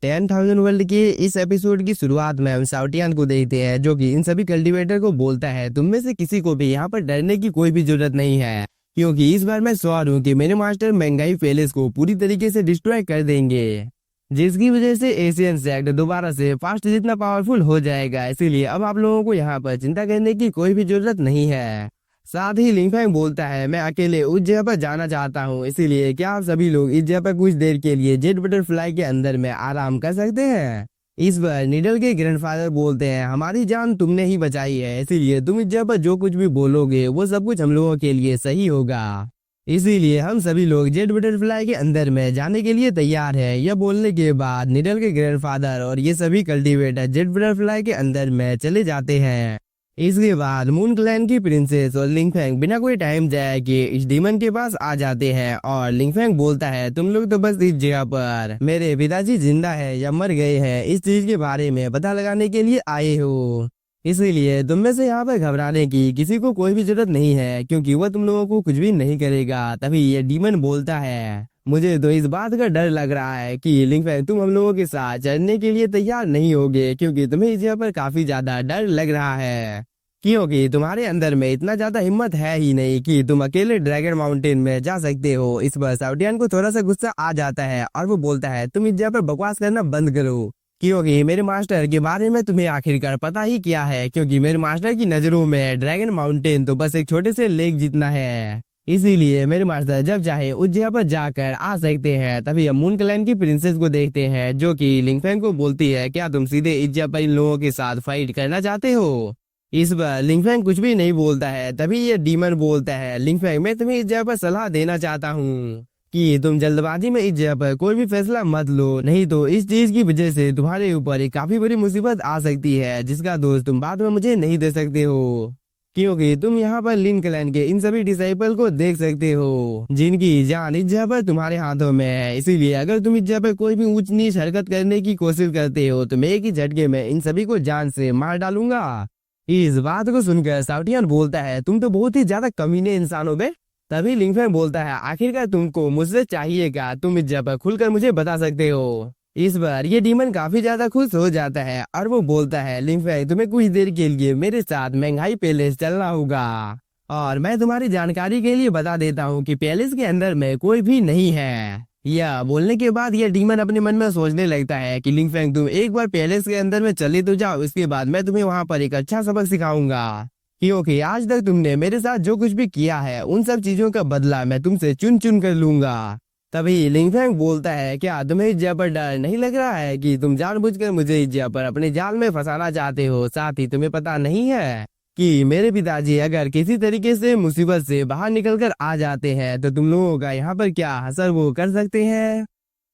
10,000 world के इस episode की शुरुआत में हम साउटियान को देखते हैं, जो कि इन सभी कल्टीवेटर को बोलता है, तुम में से किसी को भी यहाँ पर डरने की कोई भी जरूरत नहीं है, क्योंकि इस बार मैं श्योर हूँ कि मेरे मास्टर महंगाई पैलेस को पूरी तरीके से डिस्ट्रॉय कर देंगे, जिसकी वजह से एशियन सेक्ट दोबारा से फास्ट जितना पावरफुल हो जाएगा। इसीलिए अब आप लोगों को यहाँ पर चिंता करने की कोई भी जरूरत नहीं है। साथ ही लिंगफैंग बोलता है, मैं अकेले उस जगह पर जाना चाहता हूँ, इसीलिए क्या आप सभी लोग इस जगह पर कुछ देर के लिए जेट बटरफ्लाई के अंदर में आराम कर सकते हैं। इस बार निडल के ग्रैंडफादर बोलते हैं, हमारी जान तुमने ही बचाई है, इसीलिए तुम इस जगह पर जो कुछ भी बोलोगे वो सब कुछ हम लोगों के लिए सही होगा। इसीलिए हम सभी लोग जेट बटरफ्लाई के अंदर में जाने के लिए तैयार है। यह बोलने के बाद निडल के ग्रैंडफादर और ये सभी कल्टीवेटर जेट बटरफ्लाई के अंदर में चले जाते हैं। इसके बाद मून क्लैन की प्रिंसेस और लिंगफैंग बिना कोई टाइम जाए कि इस डीमन के पास आ जाते हैं और लिंगफैंग बोलता है, तुम लोग तो बस इस जगह पर मेरे पिताजी जिंदा है या मर गए हैं इस चीज के बारे में पता लगाने के लिए आए हो, इसीलिए तुम में से यहाँ पर घबराने की किसी को कोई भी जरूरत नहीं है, क्योंकि वह तुम लोगों को कुछ भी नहीं करेगा। तभी ये डीमन बोलता है, मुझे तो इस बात का डर लग रहा है कि लिंगफैंग तुम हम लोगों के साथ चलने के लिए तैयार नहीं होगे, क्योंकि तुम्हें इस जगह पर काफी ज्यादा डर लग रहा है, क्योंकि तुम्हारे अंदर में इतना ज्यादा हिम्मत है ही नहीं कि तुम अकेले ड्रैगन माउंटेन में जा सकते हो। इस पर साउटियान को थोड़ा सा गुस्सा आ जाता है और वो बोलता है, तुम इस जगह पर बकवास करना बंद करो, क्योंकि मेरे मास्टर के बारे में तुम्हें आखिरकार पता ही क्या है, क्योंकि मेरे मास्टर की नजरों में ड्रैगन माउंटेन तो बस एक छोटे से लेक जितना है, इसीलिए मेरे मास्टर जब चाहे उस जगह पर जाकर आ सकते हैं। तभी हम मून क्लैन की प्रिंसेस को देखते हैं, जो कि लिंगफैंग को बोलती है, क्या तुम सीधे इस जगह पर इन लोगों के साथ फाइट करना चाहते हो। इस बार लिंगफैंग कुछ भी नहीं बोलता है। तभी ये डीमन बोलता है, लिंगफैंग मैं तुम्हें इस जगह पर सलाह देना चाहता हूँ कि तुम जल्दबाजी में इस जगह पर कोई भी फैसला मत लो, नहीं तो इस चीज की वजह से तुम्हारे ऊपर एक काफी बड़ी मुसीबत आ सकती है, जिसका दोष तुम बाद में मुझे नहीं दे सकते हो, क्योंकि तुम यहाँ पर लिन क्लैन के इन सभी डिसाइपल को देख सकते हो, जिनकी जान इस जगह पर तुम्हारे हाथों में है। इसीलिए अगर तुम इस जगह पर कोई भी ऊंच नीच हरकत करने की कोशिश करते हो तो मैं एक ही झटके में इन सभी को जान से मार डालूंगा। इस बात को सुनकर साउटियान बोलता है, तुम तो बहुत ही ज्यादा कमीने इंसान हो बे। तभी लिंगफैंग बोलता है, आखिरकार तुमको मुझसे चाहिएगा, तुम इस जगह पर खुलकर मुझे बता सकते हो। इस बार ये डीमन काफी ज्यादा खुश हो जाता है और वो बोलता है, लिंगफैंग तुम्हें कुछ देर के लिए मेरे साथ महंगाई पैलेस चलना होगा, और मैं तुम्हारी जानकारी के लिए बता देता हूँ कि पैलेस के अंदर में कोई भी नहीं है। यह बोलने के बाद यह डीमन अपने मन में सोचने लगता है कि लिंगफैंग तुम एक बार पैलेस के अंदर में चले तो जाओ, इसके बाद मैं तुम्हें वहां पर एक अच्छा सबक सिखाऊंगा, क्योंकि आज तक तुमने मेरे साथ जो कुछ भी किया है उन सब चीजों का बदला मैं तुमसे चुन चुन कर लूंगा। तभी लिंगफैंग बोलता है, क्या तुम्हें इस जगह पर डर नहीं लग रहा है कि तुम जानबूझकर मुझे इस जगह पर अपने जाल में फंसाना चाहते हो। साथ ही तुम्हें पता नहीं है कि मेरे पिताजी अगर किसी तरीके से मुसीबत से बाहर निकलकर आ जाते हैं तो तुम लोगों का यहाँ पर क्या असर वो कर सकते हैं।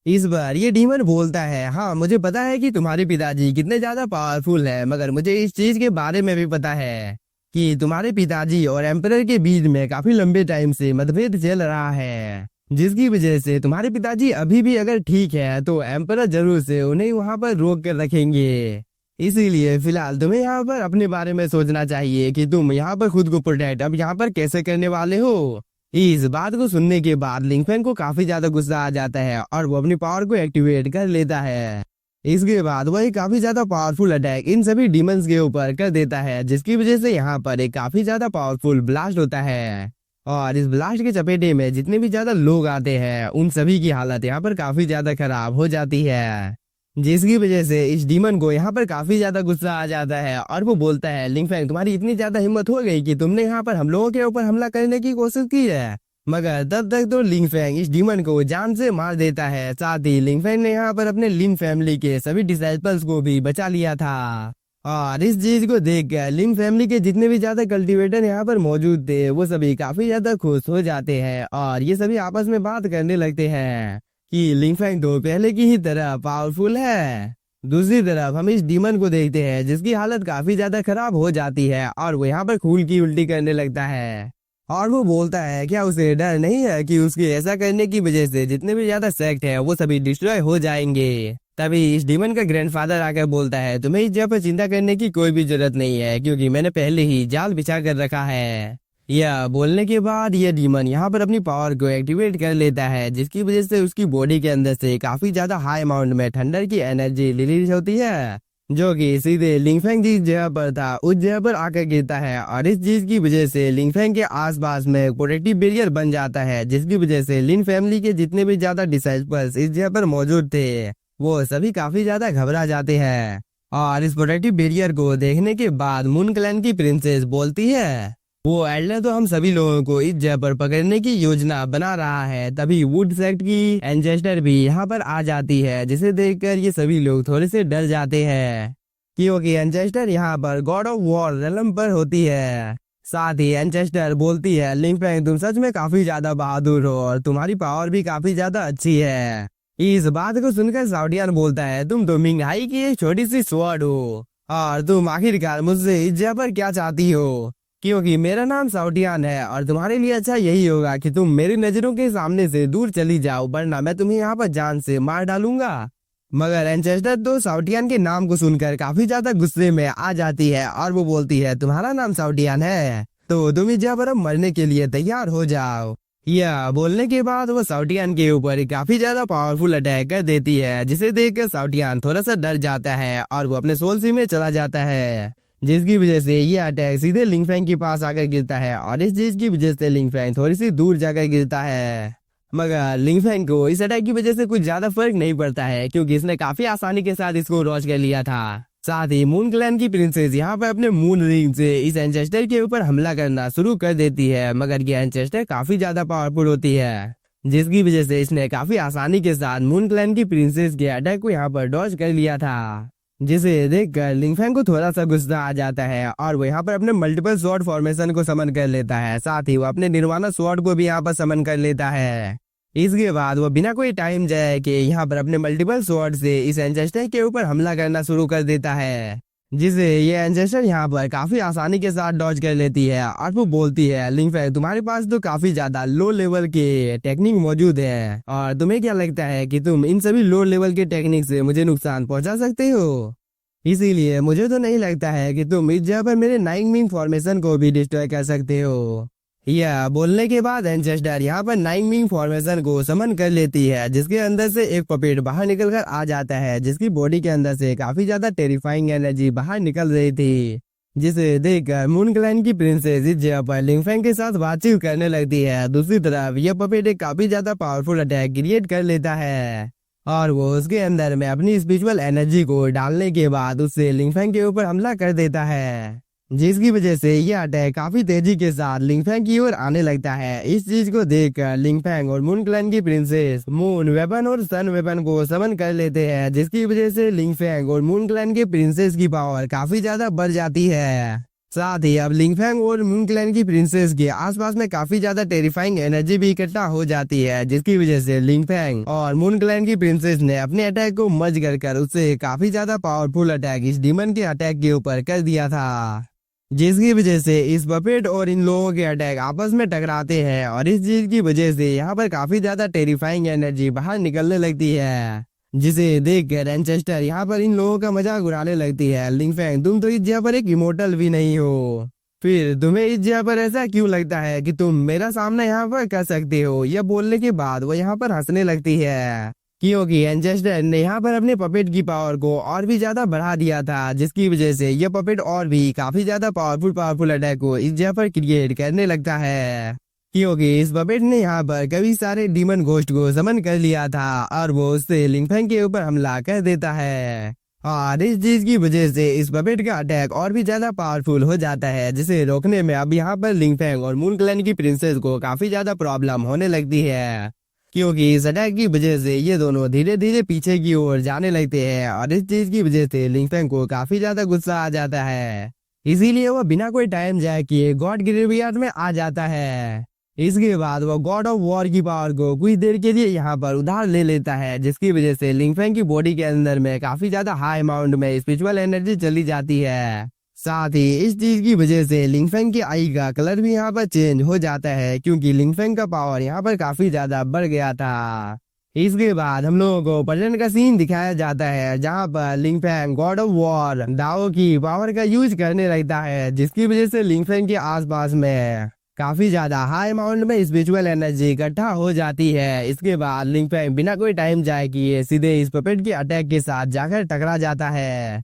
इस बार ये डीमन बोलता है, हाँ मुझे पता है कि तुम्हारे पिताजी कितने ज्यादा पावरफुल है, मगर मुझे इस चीज के बारे में भी पता है कि तुम्हारे पिताजी और एम्परर के बीच में काफी लंबे टाइम से मतभेद चल रहा है, जिसकी वजह से तुम्हारे पिताजी अभी भी अगर ठीक है तो एम्परर जरूर से उन्हें वहां पर रोक कर रखेंगे। इसीलिए फिलहाल तुम्हें यहाँ पर अपने बारे में सोचना चाहिए कि तुम यहाँ पर खुद को प्रोटेक्ट अब यहाँ पर कैसे करने वाले हो। इस बात को सुनने के बाद लिंगफैंग को काफी ज्यादा गुस्सा आ जाता है और वो अपनी पावर को एक्टिवेट कर लेता है। इसके बाद वही काफी ज्यादा पावरफुल अटैक इन सभी डीमंस के ऊपर कर देता है, जिसकी वजह से यहाँ पर एक काफी ज्यादा पावरफुल ब्लास्ट होता है, और इस ब्लास्ट के चपेटे में जितने भी ज्यादा लोग आते हैं उन सभी की हालत यहाँ पर काफी ज्यादा खराब हो जाती है, जिसकी वजह से इस डीमन को यहाँ पर काफी ज्यादा गुस्सा आ जाता है और वो बोलता है, लिंगफैंग तुम्हारी इतनी ज्यादा हिम्मत हो गई कि तुमने यहाँ पर हम लोगों के ऊपर हमला करने की कोशिश की है, मगर तब तक तो लिंगफैंग इस डीमन को जान से मार देता है। साथ ही लिंगफैंग ने यहाँ पर अपने लिन फैमिली के सभी डिसाइपल्स को भी बचा लिया था, और इस चीज को देखकर लिन फैमिली के जितने भी ज्यादा कल्टीवेटर यहाँ पर मौजूद थे वो सभी काफी ज्यादा खुश हो जाते हैं और ये सभी आपस में बात करने लगते हैं कि लिंगफैंग तो पहले की ही तरह पावरफुल है। दूसरी तरफ हम इस डीमन को देखते हैं जिसकी हालत काफी ज्यादा खराब हो जाती है और वो यहाँ पर खून की उल्टी करने लगता है, और वो बोलता है, क्या उसे डर नहीं है कि उसके ऐसा करने की वजह से जितने भी ज्यादा सेक्ट है वो सभी डिस्ट्रॉय हो जाएंगे। तभी इस डीमन का ग्रैंडफादर आकर बोलता है, तुम्हें इस जगह पर चिंता करने की कोई भी जरूरत नहीं है, क्योंकि मैंने पहले ही जाल बिछा कर रखा है। यह बोलने के बाद ये डीमन यहाँ पर अपनी पावर को एक्टिवेट कर लेता है, जिसकी वजह से उसकी बॉडी के अंदर से काफी ज्यादा हाई अमाउंट में थंडर की एनर्जी रिलीज होती है, जो कि सीधे लिंगफेंग जिस जगह पर था उस जगह पर आकर गिरता है। और इस चीज की वजह से लिंगफेंग के आसपास में प्रोटेक्टिव बैरियर बन जाता है, जिसकी वजह से लिन फैमिली के जितने भी ज्यादा डिसाइपल्स इस जगह पर मौजूद थे वो सभी काफी ज्यादा घबरा जाते हैं। और इस प्रोटेक्टिव बैरियर को देखने के बाद मून क्लैन की प्रिंसेस बोलती है वो एल्डर तो हम सभी लोगों को इस जगह पर पकड़ने की योजना बना रहा है। तभी वुड सेक्ट की एंसेस्टर भी यहाँ पर आ जाती है, जिसे देखकर ये सभी लोग थोड़े से डर जाते हैं, क्योंकि एंसेस्टर यहाँ पर गॉड ऑफ वॉर रेलम पर होती है। साथ ही एंसेस्टर बोलती है लिंगफेंग तुम सच में काफी ज्यादा बहादुर हो और तुम्हारी पावर भी काफी ज्यादा अच्छी है। इस बात को सुनकर साउडियन बोलता है तुम तो मिंगहाई की एक छोटी सी स्वॉर्ड हो और तुम आखिरकार मुझसे इस जगह पर क्या चाहती हो, क्योंकि मेरा नाम साउडियन है और तुम्हारे लिए अच्छा यही होगा कि तुम मेरी नजरों के सामने से दूर चली जाओ, वरना मैं तुम्हें यहाँ पर जान से मार डालूंगा। मगर एंसेस्टर तो साउडियन के नाम को सुनकर काफी ज्यादा गुस्से में आ जाती है और वो बोलती है तुम्हारा नाम साउडियन है तो तुम इस जगह पर अब मरने के लिए तैयार हो जाओ। यह बोलने के बाद वो साउडियन के ऊपर काफी ज्यादा पावरफुल अटैक कर देती है, जिसे देखकर साउडियन थोड़ा सा डर जाता है और वो अपने सोल सी में चला जाता है, जिसकी वजह से ये अटैक सीधे लिंगफेंग के पास आकर गिरता है। और इस चीज की वजह से लिंगफेंग थोड़ी सी दूर जाकर गिरता है, मगर लिंगफेंग को इस अटैक की वजह से कुछ ज्यादा फर्क नहीं पड़ता है, क्योंकि इसने काफी आसानी के साथ इसको रॉच कर लिया था। साथ ही मून क्लैन की प्रिंसेस यहाँ पर अपने मून रिंग से इस एंसेस्टर के ऊपर हमला करना शुरू कर देती है, मगर ये एंसेस्टर काफी ज्यादा पावरफुल होती है, जिसकी वजह से इसने काफी आसानी के साथ मून क्लैन की प्रिंसेस के अटैक को यहाँ पर डॉज कर लिया था, जिसे देखकर लिंगफेंग को थोड़ा सा गुस्सा आ जाता है और वो यहाँ पर अपने मल्टीपल स्वॉर्ड फॉर्मेशन को समन कर लेता है। साथ ही वो अपने निर्वाणा स्वॉर्ड को भी यहाँ पर समन कर लेता है। इसके बाद वो बिना कोई टाइम जाए कि यहाँ पर अपने मल्टीपल स्वॉर्ड से इस एंसेस्टर के ऊपर हमला करना शुरू कर देता है, जिसे ये एंसेस्टर यहाँ पर काफी आसानी के साथ डॉज कर लेती है। और वो बोलती है लिंगफेंग तुम्हारे पास तो काफी ज्यादा लो लेवल के टेक्निक मौजूद है और तुम्हें क्या लगता है कि तुम इन सभी लो लेवल के टेक्निक से मुझे नुकसान पहुंचा सकते हो, इसीलिए मुझे तो नहीं लगता है कि तुम इस जगह पर मेरे नाइंग मिंग फॉर्मेशन को भी डिस्ट्रॉय कर सकते हो। यह बोलने के बाद एंसेस्टर यहाँ पर नाइंग मिंग फॉर्मेशन को समन कर लेती है, जिसके अंदर से एक पपेट बाहर निकल कर आ जाता है, जिसकी बॉडी के अंदर से काफी ज्यादा टेरिफाइंग एनर्जी बाहर निकल रही थी, जिसे देखकर मून क्लैन की प्रिंसेस इस जगह पर लिंगफेंग के साथ बातचीत करने लगती है। दूसरी तरफ यह पपेट एक काफी ज्यादा पावरफुल अटैक क्रिएट कर लेता है और वो उसके अंदर में अपनी स्पिरिचुअल एनर्जी को डालने के बाद उससे लिंगफेंग के ऊपर हमला कर देता है, जिसकी वजह से यह अटैक काफी तेजी के साथ लिंगफेंग की ओर आने लगता है। इस चीज को देखकर लिंगफेंग और मून क्लैन की प्रिंसेस मून वेपन और सन वेपन को समन कर लेते हैं, जिसकी वजह से लिंगफेंग और मून क्लैन के प्रिंसेस की पावर काफी ज्यादा बढ़ जाती है। साथ ही अब लिंगफेंग और मून क्लैन की प्रिंसेस के आसपास में काफी ज्यादा टेरिफाइंग एनर्जी भी इकट्ठा हो जाती है, जिसकी वजह से लिंगफेंग और मून क्लैन की प्रिंसेस ने अपने अटैक को मर्ज कर उससे काफी ज्यादा पावरफुल अटैक इस डीमन के अटैक के ऊपर कर दिया था, जिसकी वजह से इस पपेट और इन लोगों के अटैक आपस में टकराते हैं और इस चीज की वजह से यहाँ पर काफी ज्यादा टेरिफाइंग एनर्जी बाहर निकलने लगती है, जिसे देखकर एंसेस्टर यहाँ पर इन लोगों का मजाक उड़ाने लगती है। लिंगफेंग तुम तो इस जगह पर एक इमोर्टल भी नहीं हो, फिर तुम्हें इस जगह पर ऐसा क्यों लगता है कि तुम मेरा सामना यहाँ पर कर सकते हो। यह बोलने के बाद वो यहाँ पर हंसने लगती है, क्योंकि एंसेस्टर ने यहाँ पर अपने पपेट की पावर को और भी ज्यादा बढ़ा दिया था, जिसकी वजह से यह पपेट और भी काफी ज्यादा पावरफुल अटैक को इस जगह पर क्रिएट करने लगता है, क्योंकि इस पपेट ने यहाँ पर कई सारे डीमन घोस्ट को समन कर लिया था और वो उससे लिंगफेंग के ऊपर हमला कर देता है। और इस चीज की वजह से इस पपेट का अटैक और भी ज्यादा पावरफुल हो जाता है, जिसे रोकने में अब यहाँ पर लिंगफेंग और मून क्लैन की प्रिंसेस को काफी ज्यादा प्रॉब्लम होने लगती है, क्योंकि इस अटैक की वजह से ये दोनों धीरे धीरे पीछे की ओर जाने लगते हैं। और इस चीज की वजह से लिंगफेंग को काफी ज्यादा गुस्सा आ जाता है, इसीलिए वो बिना कोई टाइम जाए किए गॉड ग्रेवयार्ड में आ जाता है। इसके बाद वो गॉड ऑफ वॉर की पावर को कुछ देर के लिए यहाँ पर उधार ले लेता है, जिसकी वजह से लिंगफेंग की बॉडी के अंदर में काफी ज्यादा हाई अमाउंट में स्पिरिचुअल एनर्जी चली जाती है। साथ ही इस चीज की वजह से लिंगफेंग की आई का कलर भी यहाँ पर चेंज हो जाता है, क्योंकि लिंगफेंग का पावर यहाँ पर काफी ज्यादा बढ़ गया था। इसके बाद हम लोगों को प्रेजेंट का सीन दिखाया जाता है, जहाँ पर लिंगफेंग गॉड ऑफ वॉर दाओ की पावर का यूज करने लगता है, जिसकी वजह से लिंगफेंग के आसपास में काफी ज्यादा हाई अमाउंट में स्पिरिचुअल एनर्जी इकट्ठा हो जाती है। इसके बाद लिंग फैंग बिना कोई टाइम जाए किए सीधे इस पपेट के अटैक के साथ जाकर टकरा जाता है,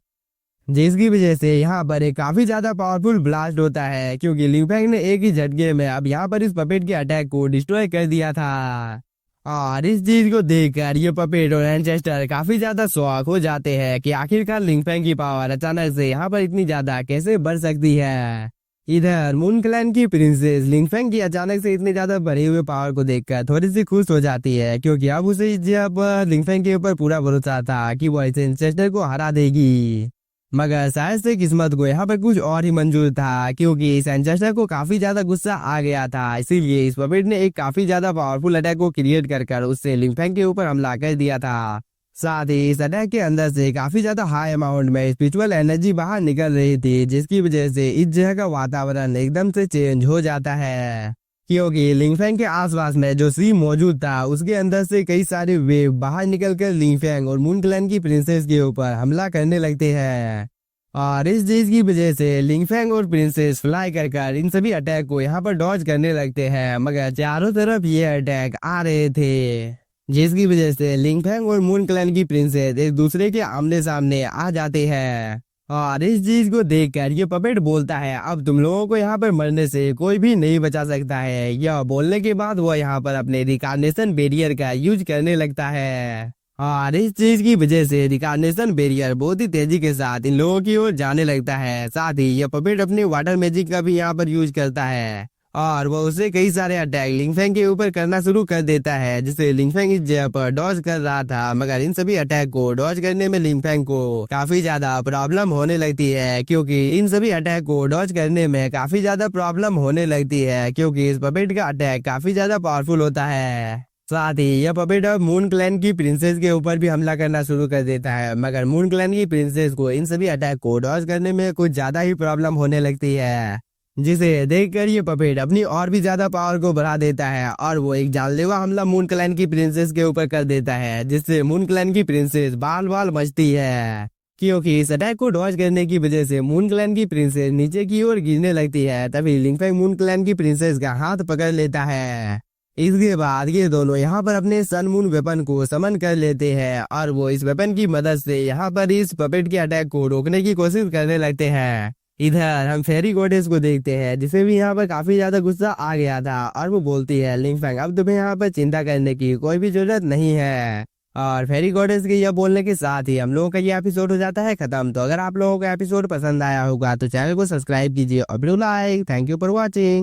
जिसकी वजह से यहाँ पर एक काफी ज्यादा पावरफुल ब्लास्ट होता है, क्योंकि लिंग फैंग ने एक ही झटके में अब यहाँ पर इस पपेट के अटैक को डिस्ट्रॉय कर दिया था। और इस चीज को देखकर ये पपेट और एंचेस्टर काफी ज्यादा शॉक हो जाते हैं कि आखिरकार लिंग फैंग की पावर अचानक से यहाँ पर इतनी ज्यादा कैसे बढ़ सकती है। इधर मून क्लैन की प्रिंसेस लिंग फैंग की अचानक से इतने ज्यादा बढ़े हुए पावर को देखकर थोड़ी सी खुश हो जाती है, क्योंकि अब उसे जब लिंग फैंग के ऊपर पूरा भरोसा था कि वो इस एंचेस्टर को हरा देगी। मगर शायद से किस्मत को यहाँ पर कुछ और ही मंजूर था, क्योंकि इस एंचेस्टर को काफी ज्यादा गुस्सा आ गया था। इसीलिए इस पपेट ने एक काफी ज्यादा पावरफुल अटैक को क्रिएट कर उससे लिंग फैंग के ऊपर हमला कर दिया था। साथ ही इस अटैक के अंदर से काफी ज्यादा हाई अमाउंट में स्पिरिचुअल एनर्जी बाहर निकल रही थी, जिसकी वजह से इस जगह का वातावरण एकदम से चेंज हो जाता है, क्योंकि लिंग फैंग के आसपास में जो सी मौजूद था उसके अंदर से कई सारे वेव बाहर निकलकर लिंग फैंग और मून क्लैन की प्रिंसेस के ऊपर हमला करने लगते हैं। और इस चीज की वजह से लिंग फैंग और प्रिंसेस फ्लाई कर इन सभी अटैक को यहाँ पर डॉज करने लगते हैं, मगर चारों तरफ ये अटैक आ रहे थे, जिसकी वजह से लिंग फैंग और मून क्लैन की प्रिंसेस एक दूसरे के आमने सामने आ जाते हैं। और इस चीज को देखकर ये पपेट बोलता है, अब तुम लोगों को यहाँ पर मरने से कोई भी नहीं बचा सकता है। यह बोलने के बाद वो यहाँ पर अपने रिकार्नेशन बैरियर का यूज करने लगता है, और इस चीज की वजह से रिकार्नेशन बैरियर बहुत ही तेजी के साथ इन लोगों की ओर जाने लगता है। साथ ही यह पपेट अपने वाटर मैजिक का भी यहाँ पर यूज करता है, और वो उसे कई सारे अटैक लिंग फैंग के ऊपर करना शुरू कर देता है, जिसे लिंग फैंग इस जगह पर डॉज कर रहा था। मगर इन सभी अटैक को डॉज करने में लिंग फैंग को काफी ज्यादा प्रॉब्लम होने लगती है, क्योंकि इन सभी अटैक को डॉज करने में काफी ज्यादा प्रॉब्लम होने लगती है, क्योंकि इस पपेट का अटैक काफी ज्यादा पावरफुल होता है। साथ ही यह पपेट अब मून क्लैन की प्रिंसेस के ऊपर भी हमला करना शुरू कर देता है, मगर मून क्लैन की प्रिंसेस को इन सभी अटैक को डॉज करने में कुछ ज्यादा ही प्रॉब्लम होने लगती है, जिसे देखकर ये पपेट अपनी और भी ज्यादा पावर को बढ़ा देता है, और वो एक जानलेवा हमला मून क्लैन की प्रिंसेस के ऊपर कर देता है, जिससे मून क्लैन की प्रिंसेस बाल बाल मचती है, क्योंकि इस अटैक को डॉज करने की वजह से मून क्लैन की प्रिंसेस नीचे की ओर गिरने लगती है। तभी लिंग फैंग मून क्लैन की प्रिंसेस का हाथ पकड़ लेता है। इसके बाद ये दोनों यहाँ पर अपने सन मून वेपन को समन कर लेते हैं, और वो इस वेपन की मदद से यहाँ पर इस पपेट के अटैक को रोकने की कोशिश करने लगते हैं। इधर हम फेरी गॉडेस को देखते हैं, जिसे भी यहाँ पर काफी ज्यादा गुस्सा आ गया था, और वो बोलती है लिंग फैंग अब तुम्हें यहाँ पर चिंता करने की कोई भी जरूरत नहीं है। और फेरी गॉडेस के यह बोलने के साथ ही हम लोगों का ये एपिसोड हो जाता है खत्म। तो अगर आप लोगों को एपिसोड पसंद आया होगा तो चैनल को सब्सक्राइब कीजिए और video like. Thank you for watching.